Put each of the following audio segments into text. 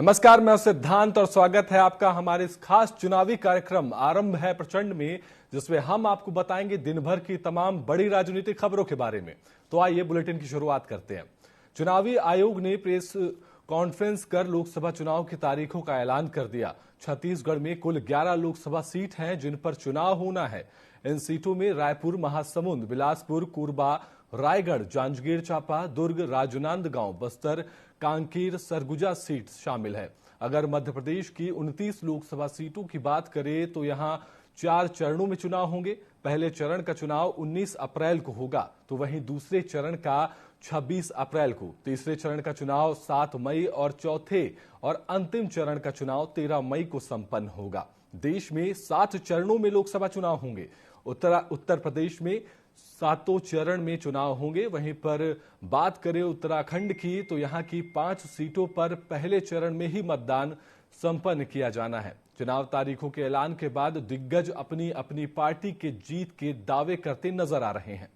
नमस्कार, मैं सिद्धांत और स्वागत है आपका हमारे इस खास चुनावी कार्यक्रम आरंभ है प्रचंड में, जिसमें हम आपको बताएंगे दिन भर की तमाम बड़ी राजनीतिक खबरों के बारे में। तो आइए बुलेटिन की शुरुआत करते हैं। चुनावी आयोग ने प्रेस कॉन्फ्रेंस कर लोकसभा चुनाव की तारीखों का ऐलान कर दिया। छत्तीसगढ़ में कुल 11 लोकसभा सीट हैं जिन पर चुनाव होना है। इन सीटों में रायपुर, महासमुंद, बिलासपुर, कोरबा, रायगढ़, जांजगीर चांपा, दुर्ग, राजनांदगांव, बस्तर, कांकेर, सरगुजा सीट शामिल है। अगर मध्य प्रदेश की 29 लोकसभा सीटों की बात करें तो यहां 4 चरणों में चुनाव होंगे। पहले चरण का चुनाव 19 अप्रैल को होगा, तो वहीं दूसरे चरण का 26 अप्रैल को, तीसरे चरण का चुनाव 7 मई और चौथे और अंतिम चरण का चुनाव 13 मई को संपन्न होगा। देश में 7 चरणों में लोकसभा चुनाव होंगे। उत्तर प्रदेश में 7 चरण में चुनाव होंगे। वहीं पर बात करें उत्तराखंड की तो यहां की 5 सीटों पर पहले चरण में ही मतदान संपन्न किया जाना है। चुनाव तारीखों के ऐलान के बाद दिग्गज अपनी अपनी पार्टी के जीत के दावे करते नजर आ रहे हैं।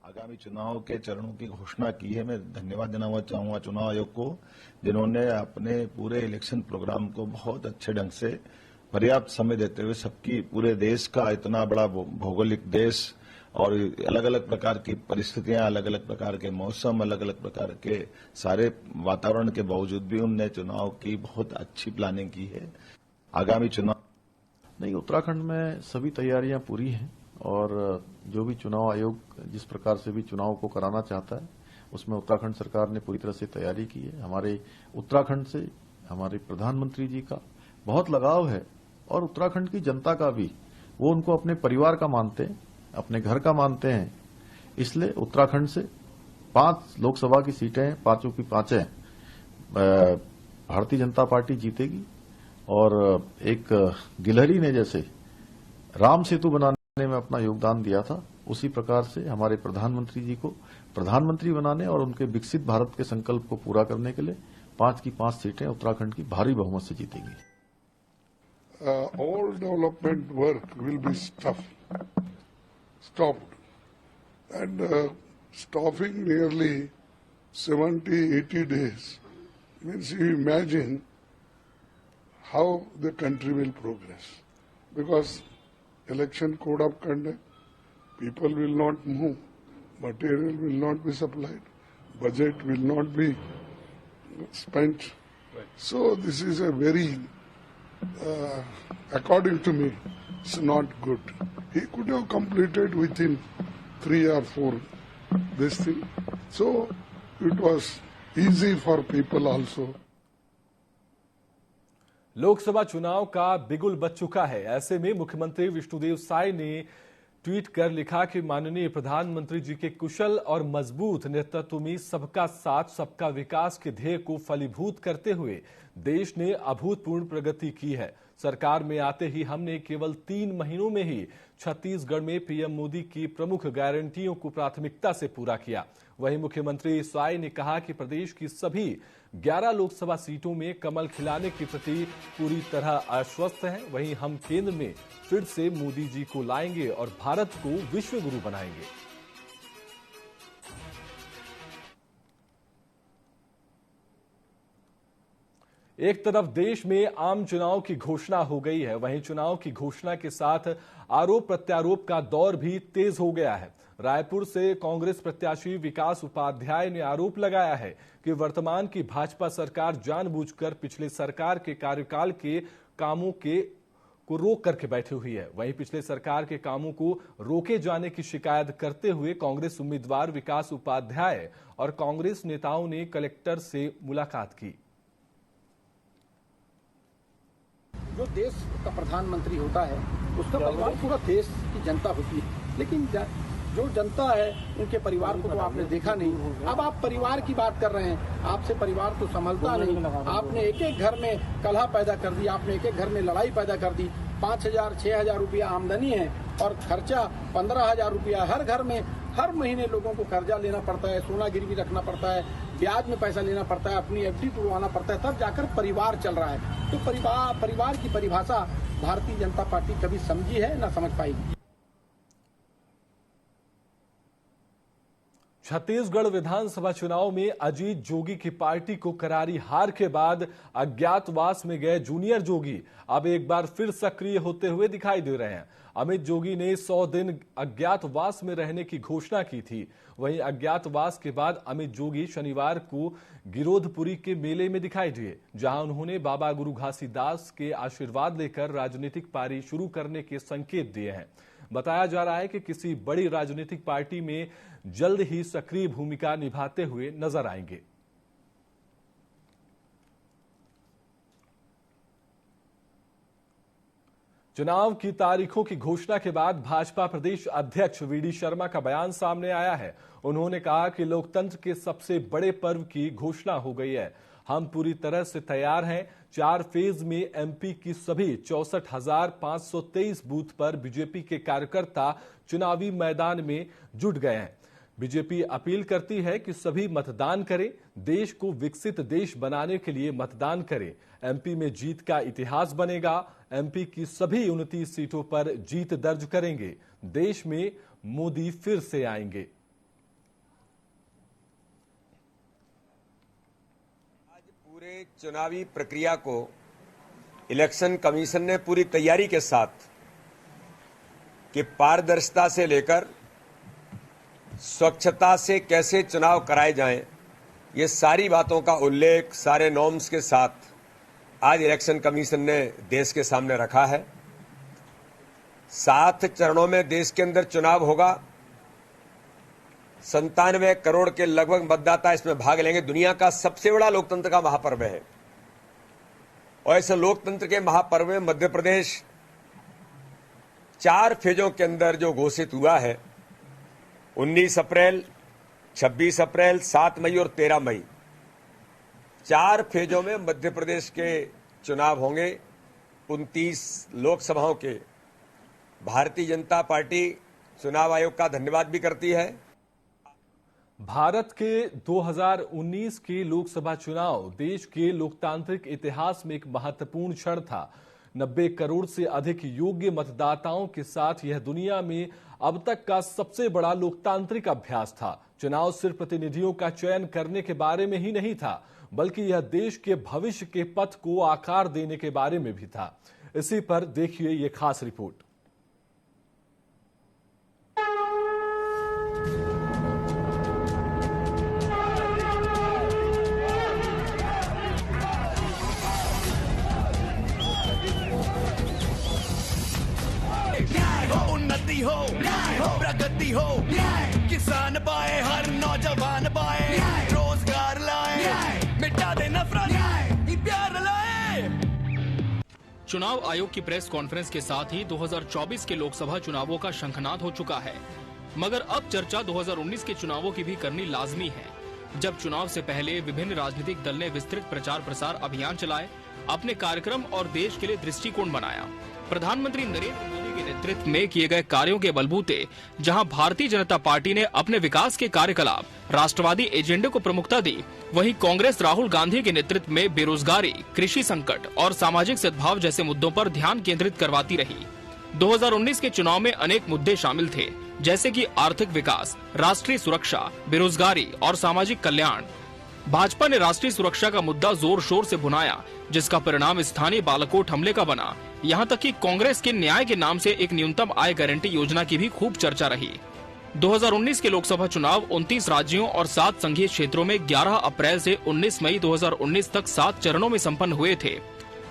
आगामी चुनाव के चरणों की घोषणा की है। मैं धन्यवाद देना चाहूंगा चुनाव आयोग को, जिन्होंने अपने पूरे इलेक्शन प्रोग्राम को बहुत अच्छे ढंग से पर्याप्त समय देते हुए सबकी, पूरे देश का इतना बड़ा भौगोलिक देश और अलग अलग प्रकार की परिस्थितियां, अलग अलग प्रकार के मौसम, अलग अलग प्रकार के सारे वातावरण के बावजूद भी उनने चुनाव की बहुत अच्छी प्लानिंग की है। आगामी चुनाव नहीं, उत्तराखंड में सभी तैयारियां पूरी हैं और जो भी चुनाव आयोग जिस प्रकार से भी चुनाव को कराना चाहता है उसमें उत्तराखंड सरकार ने पूरी तरह से तैयारी की है। हमारे उत्तराखंड से हमारे प्रधानमंत्री जी का बहुत लगाव है और उत्तराखंड की जनता का भी। वो उनको अपने परिवार का मानते हैं, अपने घर का मानते हैं। इसलिए उत्तराखंड से 5 लोकसभा की सीटें हैं, 5 की 5 भारतीय जनता पार्टी जीतेगी। और एक गिलहरी ने जैसे राम सेतु बनाने में अपना योगदान दिया था, उसी प्रकार से हमारे प्रधानमंत्री जी को प्रधानमंत्री बनाने और उनके विकसित भारत के संकल्प को पूरा करने के लिए 5 की 5 सीटें उत्तराखंड की भारी बहुमत से जीतेंगी। All development work will be stopped, and stopping nearly 70-80 days means you imagine how the country will progress, because election code of conduct, people will not move, material will not be supplied, budget will not be spent. Right. So this is a very, according to me, it's not good. He could have completed within 3 or 4 this thing. So it was easy for people also. Lok Sabha चुनाव का बिगुल बज चुका है। ऐसे में मुख्यमंत्री विष्णुदेव साय ने ट्वीट कर लिखा कि माननीय प्रधानमंत्री जी के कुशल और मजबूत नेतृत्व में सबका साथ, सबका विकास के ध्येय को फलीभूत करते हुए देश ने अभूतपूर्व प्रगति की है। सरकार में आते ही हमने केवल 3 महीनों में ही छत्तीसगढ़ में पीएम मोदी की प्रमुख गारंटियों को प्राथमिकता से पूरा किया। वहीं मुख्यमंत्री साय ने कहा कि प्रदेश की सभी 11 लोकसभा सीटों में कमल खिलाने के प्रति पूरी तरह आश्वस्त हैं। वहीं हम केंद्र में फिर से मोदी जी को लाएंगे और भारत को विश्व गुरु बनाएंगे। एक तरफ देश में आम चुनाव की घोषणा हो गई है, वहीं चुनाव की घोषणा के साथ आरोप प्रत्यारोप का दौर भी तेज हो गया है। रायपुर से कांग्रेस प्रत्याशी विकास उपाध्याय ने आरोप लगाया है कि वर्तमान की भाजपा सरकार जानबूझकर पिछले सरकार के कार्यकाल के कामों को रोक करके बैठी हुई है। वहीं पिछले सरकार के कामों को रोके जाने की शिकायत करते हुए कांग्रेस उम्मीदवार विकास उपाध्याय और कांग्रेस नेताओं ने कलेक्टर से मुलाकात की। जो देश का प्रधानमंत्री होता है उसका परिवार पूरा देश की जनता होती है, लेकिन जो जनता है उनके परिवार को तो आपने देखा नहीं। अब आप परिवार की बात कर रहे हैं, आपसे परिवार तो संभलता नहीं। आपने एक एक घर में कलह पैदा कर दी, आपने एक एक घर में लड़ाई पैदा कर दी। 5,000-6,000 रुपया आमदनी है और खर्चा 15,000 रुपया हर घर में। हर महीने लोगों को कर्जा लेना पड़ता है, सोना गिरवी रखना पड़ता है, ब्याज में पैसा लेना पड़ता है, अपनी एफडी तुड़वाना पड़ता है, तब जाकर परिवार चल रहा है। तो परिवार की परिभाषा भारतीय जनता पार्टी कभी समझी है ना समझ पाएगी। छत्तीसगढ़ विधानसभा चुनाव में अजीत जोगी की पार्टी को करारी हार के बाद अज्ञातवास में गए जूनियर जोगी अब एक बार फिर सक्रिय होते हुए दिखाई दे रहे हैं। अमित जोगी ने 100 दिन अज्ञातवास में रहने की घोषणा की थी। वहीं अज्ञातवास के बाद अमित जोगी शनिवार को गिरोधपुरी के मेले में दिखाई दिए, जहां उन्होंने बाबा गुरु घासीदास के आशीर्वाद लेकर राजनीतिक पारी शुरू करने के संकेत दिए हैं। बताया जा रहा है कि किसी बड़ी राजनीतिक पार्टी में जल्द ही सक्रिय भूमिका निभाते हुए नजर आएंगे। चुनाव की तारीखों की घोषणा के बाद भाजपा प्रदेश अध्यक्ष वीडी शर्मा का बयान सामने आया है। उन्होंने कहा कि लोकतंत्र के सबसे बड़े पर्व की घोषणा हो गई है। हम पूरी तरह से तैयार हैं। 4 फेज में एमपी की सभी 64,523 बूथ पर बीजेपी के कार्यकर्ता चुनावी मैदान में जुट गए हैं। बीजेपी अपील करती है कि सभी मतदान करें, देश को विकसित देश बनाने के लिए मतदान करें। एमपी में जीत का इतिहास बनेगा। एमपी की सभी 29 सीटों पर जीत दर्ज करेंगे। देश में मोदी फिर से आएंगे। आज पूरे चुनावी प्रक्रिया को इलेक्शन कमीशन ने पूरी तैयारी के साथ कि पारदर्शिता से लेकर स्वच्छता से कैसे चुनाव कराए जाएं, ये सारी बातों का उल्लेख सारे नॉर्म्स के साथ आज इलेक्शन कमीशन ने देश के सामने रखा है। 7 चरणों में देश के अंदर चुनाव होगा। 97 करोड़ के लगभग मतदाता इसमें भाग लेंगे। दुनिया का सबसे बड़ा लोकतंत्र का महापर्व है और ऐसे लोकतंत्र के महापर्व में मध्य प्रदेश 4 फेजों के अंदर जो घोषित हुआ है, 19 अप्रैल, 26 अप्रैल, 7 मई और 13 मई, 4 फेजों में मध्य प्रदेश के चुनाव होंगे। 29 लोकसभाओं के। भारतीय जनता पार्टी चुनाव आयोग का धन्यवाद भी करती है। भारत के 2019 के लोकसभा चुनाव देश के लोकतांत्रिक इतिहास में एक महत्वपूर्ण क्षण था। 90 करोड़ से अधिक योग्य मतदाताओं के साथ यह दुनिया में अब तक का सबसे बड़ा लोकतांत्रिक अभ्यास था। चुनाव सिर्फ प्रतिनिधियों का चयन करने के बारे में ही नहीं था, बल्कि यह देश के भविष्य के पथ को आकार देने के बारे में भी था। इसी पर देखिए ये खास रिपोर्ट। उन्नति हो, प्रगति हो, किसान पाए, हर नौजवान पाए, रोजगार लाए, मिटा दे नफरत, प्यार लाए। चुनाव आयोग की प्रेस कॉन्फ्रेंस के साथ ही 2024 के लोकसभा चुनावों का शंखनाद हो चुका है, मगर अब चर्चा 2019 के चुनावों की भी करनी लाजमी है। जब चुनाव से पहले विभिन्न राजनीतिक दल ने विस्तृत प्रचार प्रसार अभियान चलाए, अपने कार्यक्रम और देश के लिए दृष्टिकोण बनाया। प्रधानमंत्री नरेंद्र मोदी के नेतृत्व में किए गए कार्यों के बलबूते जहां भारतीय जनता पार्टी ने अपने विकास के कार्यकलाप, राष्ट्रवादी एजेंडे को प्रमुखता दी, वहीं कांग्रेस राहुल गांधी के नेतृत्व में बेरोजगारी, कृषि संकट और सामाजिक सद्भाव जैसे मुद्दों पर ध्यान केंद्रित करवाती रही। 2019 के चुनाव में अनेक मुद्दे शामिल थे, जैसे कि आर्थिक विकास, राष्ट्रीय सुरक्षा, बेरोजगारी और सामाजिक कल्याण। भाजपा ने राष्ट्रीय सुरक्षा का मुद्दा जोर शोर से भुनाया, जिसका परिणाम स्थानीय बालाकोट हमले का बना। यहाँ तक कि कांग्रेस के न्याय के नाम से एक न्यूनतम आय गारंटी योजना की भी खूब चर्चा रही। 2019 के लोकसभा चुनाव 29 राज्यों और 7 संघीय क्षेत्रों में 11 अप्रैल से 19 मई 2019 तक 7 चरणों में संपन्न हुए थे।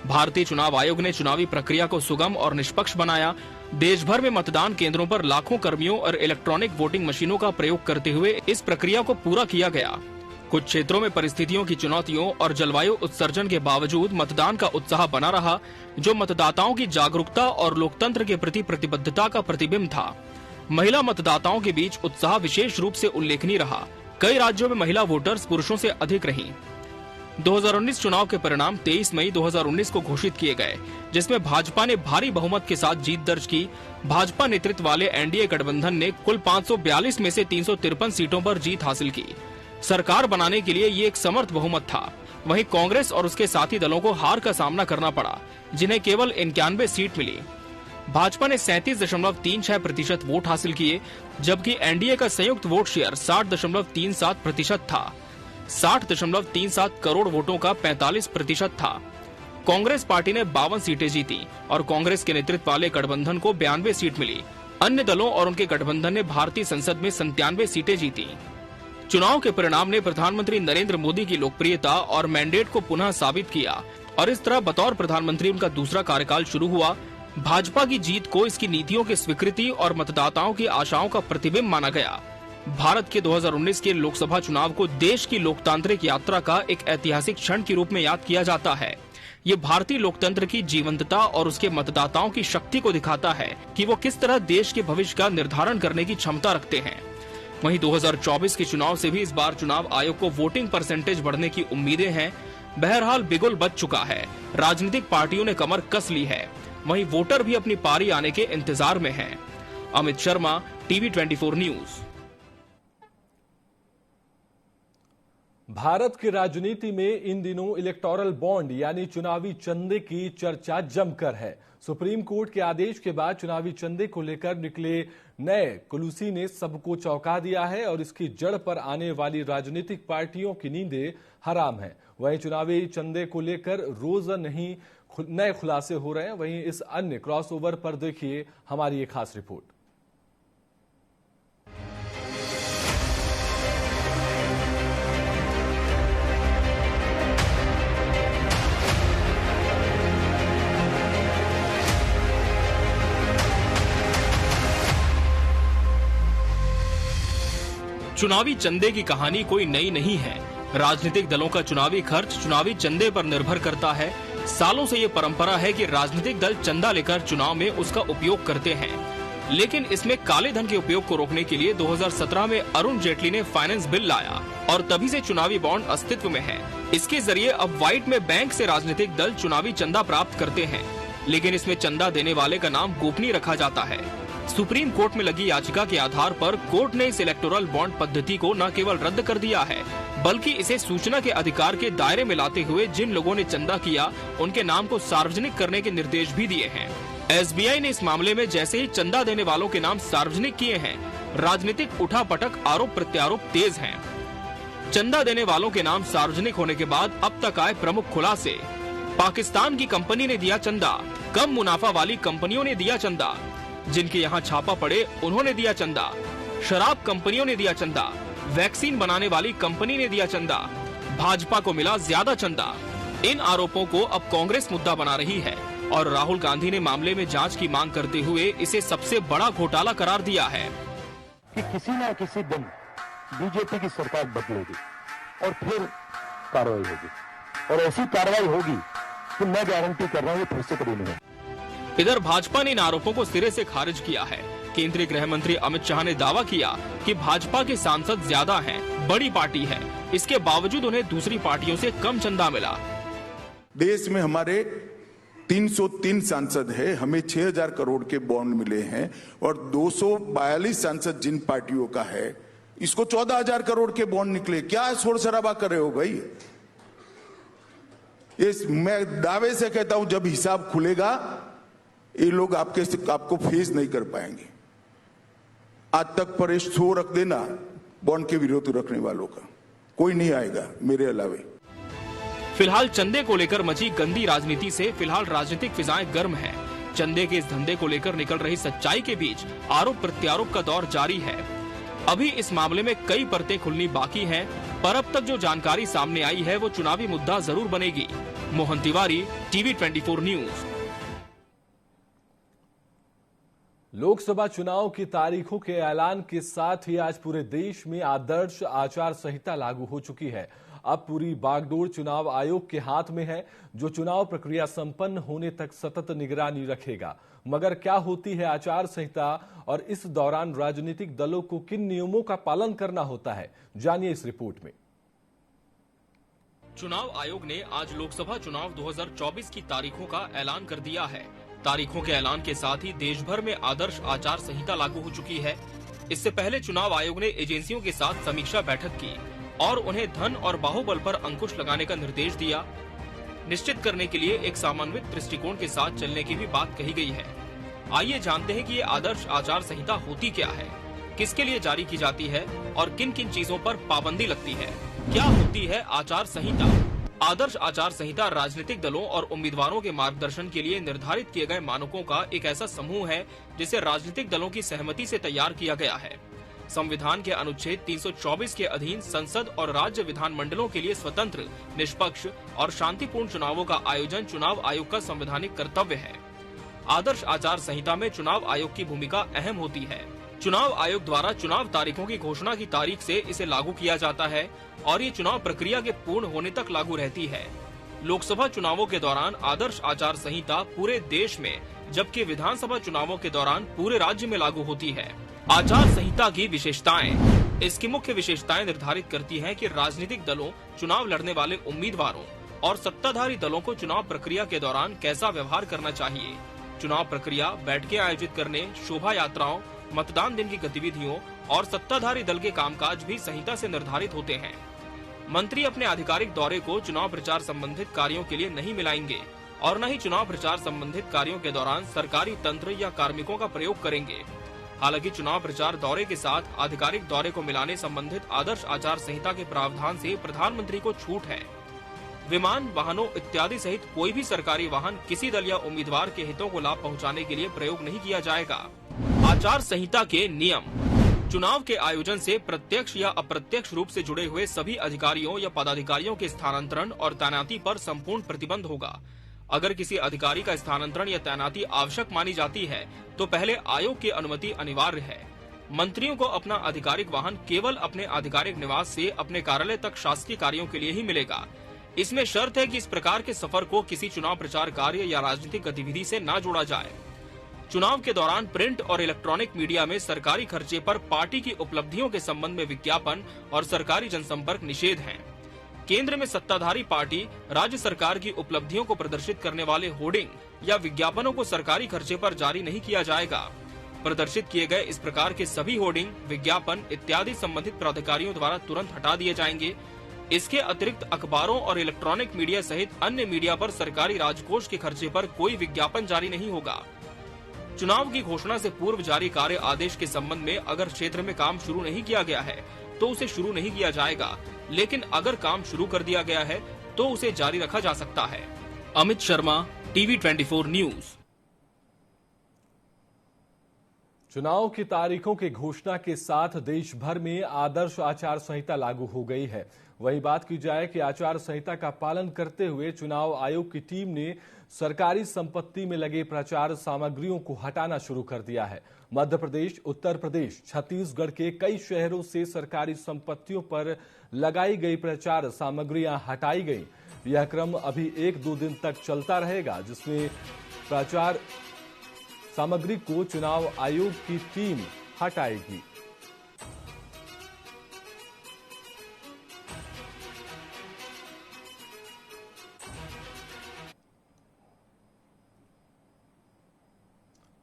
भारतीय चुनाव आयोग ने चुनावी प्रक्रिया को सुगम और निष्पक्ष बनाया। देश भर में मतदान केंद्रों पर लाखों कर्मियों और इलेक्ट्रॉनिक वोटिंग मशीनों का प्रयोग करते हुए इस प्रक्रिया को पूरा किया गया। कुछ क्षेत्रों में परिस्थितियों की चुनौतियों और जलवायु उत्सर्जन के बावजूद मतदान का उत्साह बना रहा, जो मतदाताओं की जागरूकता और लोकतंत्र के प्रति प्रतिबद्धता का प्रतिबिंब था। महिला मतदाताओं के बीच उत्साह विशेष रूप से उल्लेखनीय रहा। कई राज्यों में महिला वोटर्स पुरुषों से अधिक रहीं। 2019 चुनाव के परिणाम 23 मई 2019 को घोषित किए गए, जिसमें भाजपा ने भारी बहुमत के साथ जीत दर्ज की। भाजपा नेतृत्व वाले एनडीए गठबंधन ने कुल 542 में से 353 सीटों पर जीत हासिल की। सरकार बनाने के लिए ये एक समर्थ बहुमत था। वहीं कांग्रेस और उसके साथी दलों को हार का सामना करना पड़ा, जिन्हें केवल 91 सीट मिली। भाजपा ने 37.36% वोट हासिल किए, जबकि एनडीए का संयुक्त वोट शेयर 60.37% था। 60.37 करोड़ वोटों का 45% था। कांग्रेस पार्टी ने 52 सीटें जीती और कांग्रेस के नेतृत्व वाले गठबंधन को 92 सीट मिली। अन्य दलों और उनके गठबंधन ने भारतीय संसद में 97 सीटें जीती। चुनाव के परिणाम ने प्रधानमंत्री नरेंद्र मोदी की लोकप्रियता और मैंडेट को पुनः साबित किया और इस तरह बतौर प्रधानमंत्री उनका दूसरा कार्यकाल शुरू हुआ। भाजपा की जीत को इसकी नीतियों की स्वीकृति और मतदाताओं की आशाओं का प्रतिबिंब माना गया। भारत के 2019 के लोकसभा चुनाव को देश की लोकतांत्रिक यात्रा का एक ऐतिहासिक क्षण के रूप में याद किया जाता है। ये भारतीय लोकतंत्र की जीवंतता और उसके मतदाताओं की शक्ति को दिखाता है कि वो किस तरह देश के भविष्य का निर्धारण करने की क्षमता रखते हैं। वहीं 2024 के चुनाव से भी इस बार चुनाव आयोग को वोटिंग परसेंटेज बढ़ने की उम्मीदें हैं। बहरहाल बिगुल बज चुका है, राजनीतिक पार्टियों ने कमर कस ली है, वहीं वोटर भी अपनी पारी आने के इंतजार में हैं। Amit Sharma, TV 24 news. भारत की राजनीति में इन दिनों इलेक्टोरल बॉन्ड यानी चुनावी चंदे की चर्चा जमकर है। सुप्रीम कोर्ट के आदेश के बाद चुनावी चंदे को लेकर निकले नए कुलूसी ने सबको चौंका दिया है और इसकी जड़ पर आने वाली राजनीतिक पार्टियों की नींदें हराम है। वहीं चुनावी चंदे को लेकर रोज नए खुलासे हो रहे हैं। वहीं इस अन्य क्रॉसओवर पर देखिए हमारी एक खास रिपोर्ट। चुनावी चंदे की कहानी कोई नई नहीं है। राजनीतिक दलों का चुनावी खर्च चुनावी चंदे पर निर्भर करता है। सालों से ये परंपरा है कि राजनीतिक दल चंदा लेकर चुनाव में उसका उपयोग करते हैं, लेकिन इसमें काले धन के उपयोग को रोकने के लिए 2017 में अरुण जेटली ने फाइनेंस बिल लाया और तभी से चुनावी बॉन्ड अस्तित्व में है। इसके जरिए अब व्हाइट में बैंक से राजनीतिक दल चुनावी चंदा प्राप्त करते हैं, लेकिन इसमें चंदा देने वाले का नाम गोपनीय रखा जाता है। सुप्रीम कोर्ट में लगी याचिका के आधार पर कोर्ट ने इस इलेक्टोरल बॉन्ड पद्धति को न केवल रद्द कर दिया है, बल्कि इसे सूचना के अधिकार के दायरे में लाते हुए जिन लोगों ने चंदा किया उनके नाम को सार्वजनिक करने के निर्देश भी दिए हैं। एसबीआई ने इस मामले में जैसे ही चंदा देने वालों के नाम सार्वजनिक किए हैं, राजनीतिक उठापटक आरोप प्रत्यारोप तेज हैं। चंदा देने वालों के नाम सार्वजनिक होने के बाद अब तक आए प्रमुख खुलासे। पाकिस्तान की कंपनी ने दिया चंदा, कम मुनाफा वाली कंपनियों ने दिया चंदा, जिनके यहाँ छापा पड़े उन्होंने दिया चंदा, शराब कंपनियों ने दिया चंदा, वैक्सीन बनाने वाली कंपनी ने दिया चंदा, भाजपा को मिला ज्यादा चंदा। इन आरोपों को अब कांग्रेस मुद्दा बना रही है और राहुल गांधी ने मामले में जांच की मांग करते हुए इसे सबसे बड़ा घोटाला करार दिया है कि किसी न किसी दिन बीजेपी की सरकार बदलेगी और फिर कार्रवाई होगी, और ऐसी कार्रवाई होगी कि मैं गारंटी कर रहा हूँ ये फिर से कभी नहीं होगी। इधर भाजपा ने इन आरोपों को सिरे से खारिज किया है। केंद्रीय गृह मंत्री अमित शाह ने दावा किया कि भाजपा के सांसद ज्यादा हैं, बड़ी पार्टी है, इसके बावजूद उन्हें दूसरी पार्टियों से कम चंदा मिला। देश में हमारे 303 सांसद है, हमें 6000 करोड़ के बॉन्ड मिले हैं और 242 सांसद जिन पार्टियों का है, इसको 14000 करोड़ के बॉन्ड निकले। क्या शोर शराबा कर रहे हो भाई? मैं दावे से कहता हूं जब हिसाब खुलेगा ये लोग आपको फेस नहीं कर पाएंगे। आज तक पर शो रख देना बॉन्ड के विरोध रखने वालों का, कोई नहीं आएगा मेरे अलावे। फिलहाल चंदे को लेकर मची गंदी राजनीति से फिलहाल राजनीतिक फिजाएं गर्म हैं। चंदे के इस धंधे को लेकर निकल रही सच्चाई के बीच आरोप प्रत्यारोप का दौर जारी है। अभी इस मामले में कई परतें खुलनी बाकी हैं, पर अब तक जो जानकारी सामने आई है वो चुनावी मुद्दा जरूर बनेगी। Mohan Tiwari, TV 24 news. लोकसभा चुनाव की तारीखों के ऐलान के साथ ही आज पूरे देश में आदर्श आचार संहिता लागू हो चुकी है। अब पूरी बागडोर चुनाव आयोग के हाथ में है, जो चुनाव प्रक्रिया संपन्न होने तक सतत निगरानी रखेगा। मगर क्या होती है आचार संहिता और इस दौरान राजनीतिक दलों को किन नियमों का पालन करना होता है, जानिए इस रिपोर्ट में। चुनाव आयोग ने आज लोकसभा चुनाव 2024 की तारीखों का ऐलान कर दिया है। तारीखों के ऐलान के साथ ही देश भर में आदर्श आचार संहिता लागू हो चुकी है। इससे पहले चुनाव आयोग ने एजेंसियों के साथ समीक्षा बैठक की और उन्हें धन और बाहुबल पर अंकुश लगाने का निर्देश दिया। निश्चित करने के लिए एक समन्वित दृष्टिकोण के साथ चलने की भी बात कही गई है। आइए जानते हैं कि ये आदर्श आचार संहिता होती क्या है, किसके लिए जारी की जाती है और किन किन चीजों पर पाबंदी लगती है। क्या होती है आचार संहिता? आदर्श आचार संहिता राजनीतिक दलों और उम्मीदवारों के मार्गदर्शन के लिए निर्धारित किए गए मानकों का एक ऐसा समूह है जिसे राजनीतिक दलों की सहमति से तैयार किया गया है। संविधान के अनुच्छेद 324 के अधीन संसद और राज्य विधानमंडलों के लिए स्वतंत्र, निष्पक्ष और शांतिपूर्ण चुनावों का आयोजन चुनाव आयोग का संवैधानिक कर्तव्य है। आदर्श आचार संहिता में चुनाव आयोग की भूमिका अहम होती है। चुनाव आयोग द्वारा चुनाव तारीखों की घोषणा की तारीख से इसे लागू किया जाता है और ये चुनाव प्रक्रिया के पूर्ण होने तक लागू रहती है। लोकसभा चुनावों के दौरान आदर्श आचार संहिता पूरे देश में, जबकि विधानसभा चुनावों के दौरान पूरे राज्य में लागू होती है। आचार संहिता की विशेषताएं। इसकी मुख्य विशेषताएं निर्धारित करती हैं कि राजनीतिक दलों, चुनाव लड़ने वाले उम्मीदवारों और सत्ताधारी दलों को चुनाव प्रक्रिया के दौरान कैसा व्यवहार करना चाहिए। चुनाव प्रक्रिया, बैठकें आयोजित करने, शोभा यात्राओं, मतदान दिन की गतिविधियों और सत्ताधारी दल के कामकाज भी संहिता से निर्धारित होते हैं। मंत्री अपने आधिकारिक दौरे को चुनाव प्रचार संबंधित कार्यों के लिए नहीं मिलाएंगे और न ही चुनाव प्रचार संबंधित कार्यों के दौरान सरकारी तंत्र या कार्मिकों का प्रयोग करेंगे। हालांकि चुनाव प्रचार दौरे के साथ आधिकारिक दौरे को मिलाने संबंधित आदर्श आचार संहिता के प्रावधान से प्रधानमंत्री को छूट है। विमान, वाहनों इत्यादि सहित कोई भी सरकारी वाहन किसी दल या उम्मीदवार के हितों को लाभ पहुंचाने के लिए प्रयोग नहीं किया जाएगा। आचार संहिता के नियम। चुनाव के आयोजन से प्रत्यक्ष या अप्रत्यक्ष रूप से जुड़े हुए सभी अधिकारियों या पदाधिकारियों के स्थानांतरण और तैनाती पर संपूर्ण प्रतिबंध होगा। अगर किसी अधिकारी का स्थानांतरण या तैनाती आवश्यक मानी जाती है तो पहले आयोग की अनुमति अनिवार्य है। मंत्रियों को अपना आधिकारिक वाहन केवल अपने आधिकारिक निवास से अपने कार्यालय तक शासकीय कार्यों के लिए ही मिलेगा। इसमें शर्त है कि इस प्रकार के सफर को किसी चुनाव प्रचार कार्य या राजनीतिक गतिविधि से न जोड़ा जाए। चुनाव के दौरान प्रिंट और इलेक्ट्रॉनिक मीडिया में सरकारी खर्चे पर पार्टी की उपलब्धियों के संबंध में विज्ञापन और सरकारी जनसंपर्क निषेध हैं। केंद्र में सत्ताधारी पार्टी राज्य सरकार की उपलब्धियों को प्रदर्शित करने वाले होर्डिंग या विज्ञापनों को सरकारी खर्चे पर जारी नहीं किया जाएगा। प्रदर्शित किए गए इस प्रकार के सभी होर्डिंग, विज्ञापन इत्यादि संबंधित प्राधिकारियों द्वारा तुरंत हटा दिए जाएंगे। इसके अतिरिक्त अखबारों और इलेक्ट्रॉनिक मीडिया सहित अन्य मीडिया पर सरकारी राजकोष के खर्चे पर कोई विज्ञापन जारी नहीं होगा। चुनाव की घोषणा से पूर्व जारी कार्य आदेश के संबंध में अगर क्षेत्र में काम शुरू नहीं किया गया है तो उसे शुरू नहीं किया जाएगा, लेकिन अगर काम शुरू कर दिया गया है तो उसे जारी रखा जा सकता है। Amit Sharma, TV 24 news. चुनाव की तारीखों की घोषणा के साथ देश भर में आदर्श आचार संहिता लागू हो गई है। वही बात की जाए कि आचार संहिता का पालन करते हुए चुनाव आयोग की टीम ने सरकारी संपत्ति में लगे प्रचार सामग्रियों को हटाना शुरू कर दिया है। मध्य प्रदेश, उत्तर प्रदेश, छत्तीसगढ़ के कई शहरों से सरकारी संपत्तियों पर लगाई गई प्रचार सामग्रियां हटाई गई। यह क्रम अभी 1-2 दिन तक चलता रहेगा, जिसमें प्रचार सामग्री को चुनाव आयोग की टीम हटाएगी।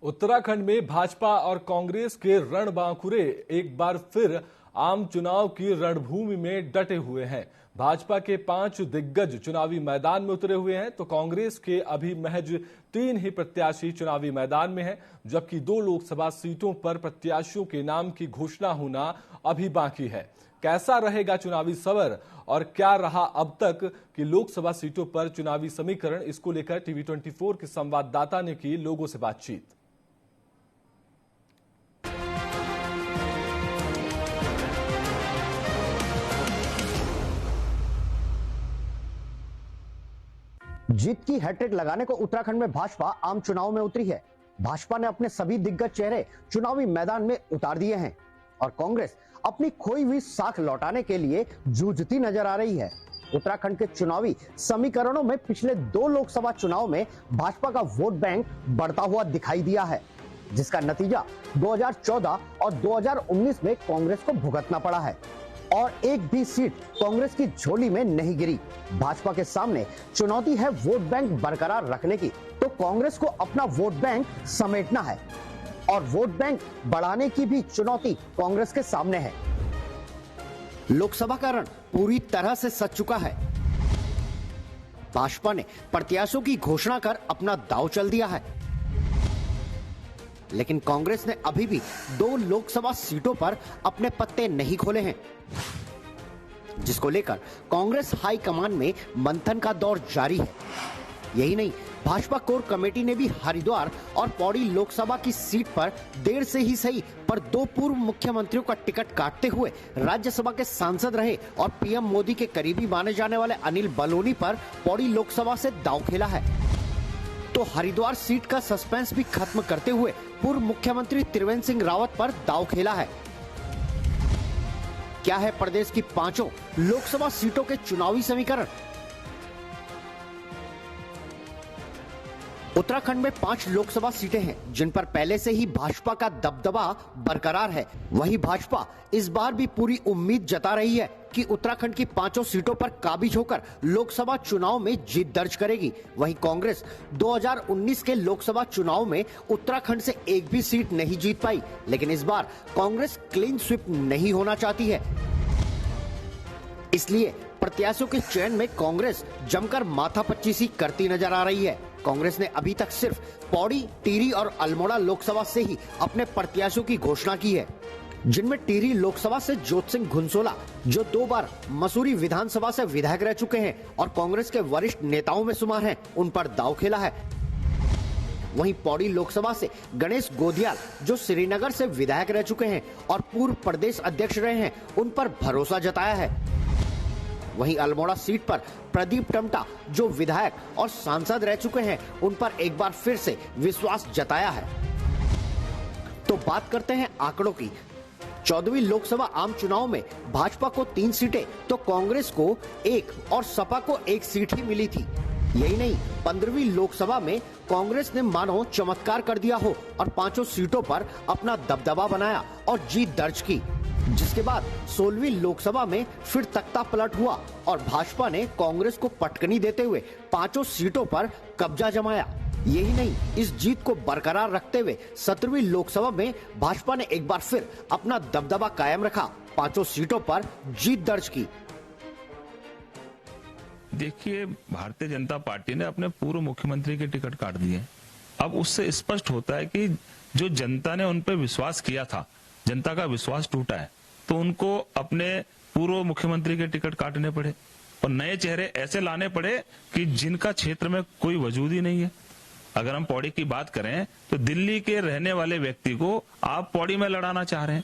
उत्तराखंड में भाजपा और कांग्रेस के रणबांकुरे एक बार फिर आम चुनाव की रणभूमि में डटे हुए हैं। भाजपा के 5 दिग्गज चुनावी मैदान में उतरे हुए हैं तो कांग्रेस के अभी महज 3 ही प्रत्याशी चुनावी मैदान में हैं, जबकि 2 लोकसभा सीटों पर प्रत्याशियों के नाम की घोषणा होना अभी बाकी है। कैसा रहेगा चुनावी सवर और क्या रहा अब तक की लोकसभा सीटों पर चुनावी समीकरण, इसको लेकर टीवी 24 के संवाददाता ने की लोगों से बातचीत। जीत की हैट्रिक लगाने को उत्तराखंड में भाजपा आम चुनाव में उतरी है। भाजपा ने अपने सभी दिग्गज चेहरे चुनावी मैदान में उतार दिए हैं और कांग्रेस अपनी खोई हुई साख लौटाने के लिए जूझती नजर आ रही है। उत्तराखंड के चुनावी समीकरणों में पिछले 2 लोकसभा चुनाव में भाजपा का वोट बैंक बढ़ता हुआ दिखाई दिया है, जिसका नतीजा 2014 और 2019 में कांग्रेस को भुगतना पड़ा है और एक भी सीट कांग्रेस की झोली में नहीं गिरी। भाजपा के सामने चुनौती है वोट बैंक बरकरार रखने की, तो कांग्रेस को अपना वोट बैंक समेटना है और वोट बैंक बढ़ाने की भी चुनौती कांग्रेस के सामने है। लोकसभा का रण पूरी तरह से सज चुका है। भाजपा ने प्रत्याशियों की घोषणा कर अपना दांव चल दिया है। लेकिन कांग्रेस ने अभी भी 2 लोकसभा सीटों पर अपने पत्ते नहीं खोले हैं, जिसको लेकर कांग्रेस हाईकमान में मंथन का दौर जारी है। यही नहीं, भाजपा कोर कमेटी ने भी हरिद्वार और पौड़ी लोकसभा की सीट पर देर से ही सही पर 2 पूर्व मुख्यमंत्रियों का टिकट काटते हुए राज्यसभा के सांसद रहे और पीएम मोदी के करीबी माने जाने वाले अनिल बलूनी पर पौड़ी लोकसभा से दांव खेला है। तो हरिद्वार सीट का सस्पेंस भी खत्म करते हुए पूर्व मुख्यमंत्री त्रिवेंद्र सिंह रावत पर दांव खेला है। क्या है प्रदेश की 5 लोकसभा सीटों के चुनावी समीकरण? उत्तराखंड में 5 लोकसभा सीटें हैं, जिन पर पहले से ही भाजपा का दबदबा बरकरार है। वहीं भाजपा इस बार भी पूरी उम्मीद जता रही है कि उत्तराखंड की 5 सीटों पर काबिज होकर लोकसभा चुनाव में जीत दर्ज करेगी। वहीं कांग्रेस 2019 के लोकसभा चुनाव में उत्तराखंड से एक भी सीट नहीं जीत पाई, लेकिन इस बार कांग्रेस क्लीन स्वीप नहीं होना चाहती है। इसलिए प्रत्याशियों के चयन में कांग्रेस जमकर माथापच्चीसी करती नजर आ रही है। कांग्रेस ने अभी तक सिर्फ पौड़ी, टिहरी और अल्मोड़ा लोकसभा से ही अपने प्रत्याशियों की घोषणा की है, जिनमें टिहरी लोकसभा से ज्योत सिंह घुनसोला, जो 2 बार मसूरी विधानसभा से विधायक रह चुके हैं और कांग्रेस के वरिष्ठ नेताओं में शुमार हैं, उन पर दांव खेला है। वहीं पौड़ी लोकसभा से गणेश गोदियाल, जो श्रीनगर से विधायक रह चुके हैं और पूर्व प्रदेश अध्यक्ष रहे हैं, उन पर भरोसा जताया है। वहीं अल्मोड़ा सीट पर प्रदीप टमटा, जो विधायक और सांसद रह चुके हैं, उन पर एक बार फिर से विश्वास जताया है। तो बात करते हैं आंकड़ों की। 14वीं लोकसभा आम चुनाव में भाजपा को 3 सीटें तो कांग्रेस को 1 और सपा को 1 सीट ही मिली थी। यही नहीं, 15वीं लोकसभा में कांग्रेस ने मानो चमत्कार कर दिया हो और 5 सीटों पर अपना दबदबा बनाया और जीत दर्ज की, जिसके बाद 16वीं लोकसभा में फिर तख्ता पलट हुआ और भाजपा ने कांग्रेस को पटकनी देते हुए 5 सीटों पर कब्जा जमाया। यही नहीं, इस जीत को बरकरार रखते हुए 17वीं लोकसभा में भाजपा ने एक बार फिर अपना दबदबा कायम रखा, 5 सीटों पर जीत दर्ज की। देखिए, भारतीय जनता पार्टी ने अपने पूर्व मुख्यमंत्री के टिकट काट दिए। अब उससे स्पष्ट होता है कि जो जनता ने उन पर विश्वास किया था, जनता का विश्वास टूटा है, तो उनको अपने पूर्व मुख्यमंत्री के टिकट काटने पड़े और नए चेहरे ऐसे लाने पड़े कि जिनका क्षेत्र में कोई वजूद ही नहीं है। अगर हम पौड़ी की बात करें तो दिल्ली के रहने वाले व्यक्ति को आप पौड़ी में लड़ाना चाह रहे हैं,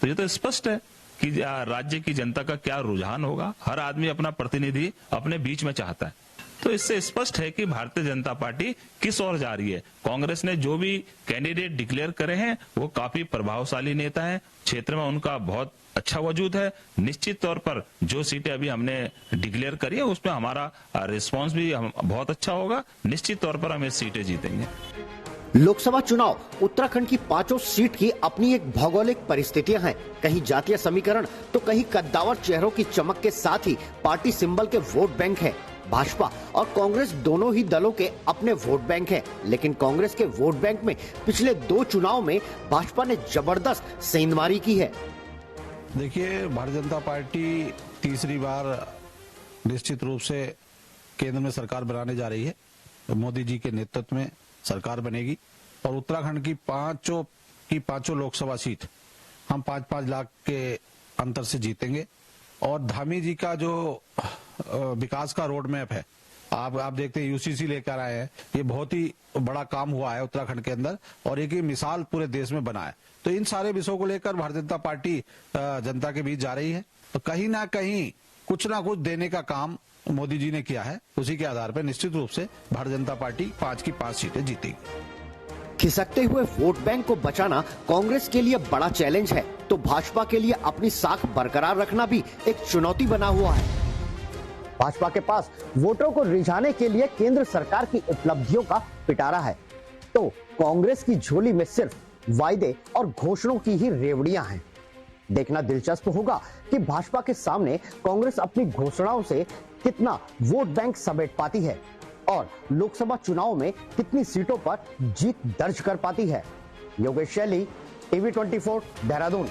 तो ये तो स्पष्ट है कि राज्य की जनता का क्या रुझान होगा। हर आदमी अपना प्रतिनिधि अपने बीच में चाहता है, तो इससे स्पष्ट है कि भारतीय जनता पार्टी किस ओर जा रही है। कांग्रेस ने जो भी कैंडिडेट डिक्लेयर करे हैं वो काफी प्रभावशाली नेता हैं, क्षेत्र में उनका बहुत अच्छा वजूद है। निश्चित तौर पर जो सीटें अभी हमने डिक्लेयर करी है उसमें हमारा रिस्पांस भी बहुत अच्छा होगा। निश्चित तौर पर हम ये सीटें जीतेंगे। लोकसभा चुनाव उत्तराखंड की 5 सीट की अपनी एक भौगोलिक परिस्थितियां हैं, कहीं जातीय समीकरण तो कहीं कद्दावर चेहरों की चमक के साथ ही पार्टी सिंबल के वोट बैंक है। भाजपा और कांग्रेस दोनों ही दलों के अपने वोट बैंक हैं, लेकिन कांग्रेस के वोट बैंक में पिछले 2 चुनाव में भाजपा ने जबरदस्त सेंधमारी की है। देखिए, भारतीय जनता पार्टी तीसरी बार निश्चित रूप से केंद्र में सरकार बनाने जा रही है। मोदी जी के नेतृत्व में सरकार बनेगी और उत्तराखंड की 5 लोकसभा सीट हम 5-5 लाख के अंतर से जीतेंगे। और धामी जी का जो विकास का रोड मैप है, आप देखते हैं यूसीसी लेकर आए हैं, ये बहुत ही बड़ा काम हुआ है उत्तराखंड के अंदर और एक मिसाल पूरे देश में बना है। तो इन सारे विषयों को लेकर भारतीय जनता पार्टी जनता के बीच जा रही है, तो कहीं ना कहीं कुछ ना कुछ देने का काम मोदी जी ने किया है। उसी के आधार पर निश्चित रूप से भारतीय जनता पार्टी 5 की 5 सीटें जीतेगी। खिसकते हुए वोट बैंक को बचाना कांग्रेस के लिए बड़ा चैलेंज है, तो भाजपा के लिए अपनी साख बरकरार रखना भी एक चुनौती बना हुआ है। भाजपा के पास वोटरों को रिझाने के लिए केंद्र सरकार की उपलब्धियों का पिटारा है, तो कांग्रेस की झोली में सिर्फ वायदे और घोषणाओं की ही रेवड़ियां हैं। देखना दिलचस्प होगा कि भाजपा के सामने कांग्रेस अपनी घोषणाओं से कितना वोट बैंक समेट पाती है और लोकसभा चुनाव में कितनी सीटों पर जीत दर्ज कर पाती है। योगेश शैली, टीवी 24, देहरादून।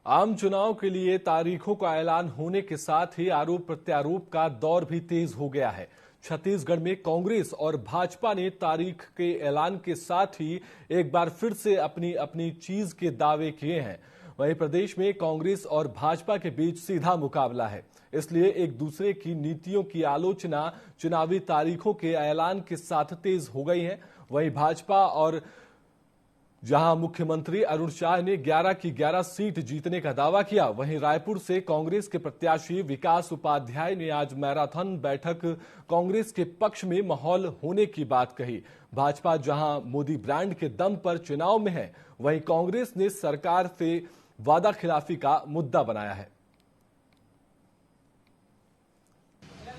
आम चुनाव के लिए तारीखों का ऐलान होने के साथ ही आरोप प्रत्यारोप का दौर भी तेज हो गया है। छत्तीसगढ़ में कांग्रेस और भाजपा ने तारीख के ऐलान के साथ ही एक बार फिर से अपनी अपनी चीज के दावे किए हैं। वहीं प्रदेश में कांग्रेस और भाजपा के बीच सीधा मुकाबला है, इसलिए एक दूसरे की नीतियों की आलोचना चुनावी तारीखों के ऐलान के साथ तेज हो गई है। वहीं भाजपा और जहां मुख्यमंत्री अरुण शाह ने 11 की 11 सीट जीतने का दावा किया, वहीं रायपुर से कांग्रेस के प्रत्याशी विकास उपाध्याय ने आज मैराथन बैठक कांग्रेस के पक्ष में माहौल होने की बात कही। भाजपा जहां मोदी ब्रांड के दम पर चुनाव में है, वहीं कांग्रेस ने सरकार से वादा खिलाफी का मुद्दा बनाया है।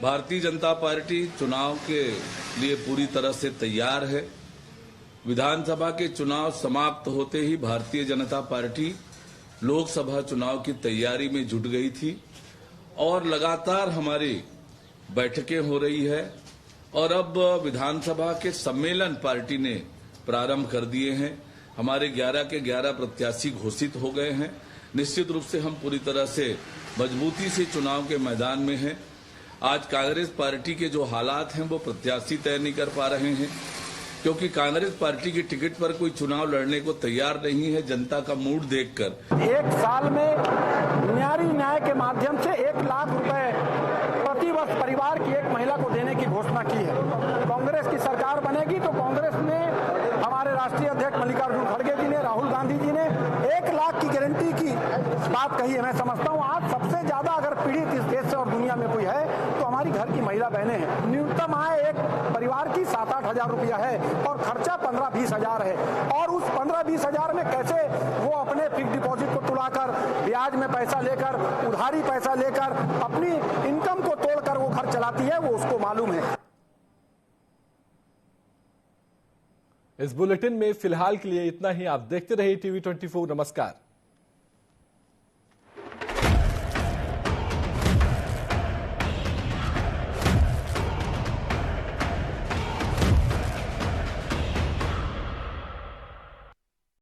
भारतीय जनता पार्टी चुनाव के लिए पूरी तरह से तैयार है। विधानसभा के चुनाव समाप्त होते ही भारतीय जनता पार्टी लोकसभा चुनाव की तैयारी में जुट गई थी और लगातार हमारी बैठकें हो रही है और अब विधानसभा के सम्मेलन पार्टी ने प्रारंभ कर दिए हैं। हमारे 11 के 11 प्रत्याशी घोषित हो गए हैं। निश्चित रूप से हम पूरी तरह से मजबूती से चुनाव के मैदान में हैं। आज कांग्रेस पार्टी के जो हालात हैं वो प्रत्याशी तय नहीं कर पा रहे हैं, क्योंकि कांग्रेस पार्टी की टिकट पर कोई चुनाव लड़ने को तैयार नहीं है जनता का मूड देखकर। एक साल में न्यारी न्याय के माध्यम से 1 लाख रुपए प्रतिवर्ष परिवार की एक महिला को देने की घोषणा की है। कांग्रेस की सरकार बनेगी तो कांग्रेस ने, हमारे राष्ट्रीय अध्यक्ष मल्लिकार्जुन खड़गे जी ने, राहुल गांधी जी ने 1 लाख की गारंटी की बात कही है। मैं समझता हूँ आज सबसे ज्यादा अगर पीड़ित इस देश से और दुनिया में कोई है तो हमारी घर की महिला बहनें हैं। न्यूनतम आय एक परिवार की 7-8 हजार रुपया है और खर्चा 15-20 हजार है, और उस 15-20 हजार में कैसे वो अपने फिक्स डिपॉजिट को तुड़ाकर, ब्याज में पैसा लेकर, उधारी पैसा लेकर अपनी इनकम को तोड़कर वो घर चलाती है, वो उसको मालूम है। इस बुलेटिन में फिलहाल के लिए इतना ही। आप देखते रहिए TV24। नमस्कार।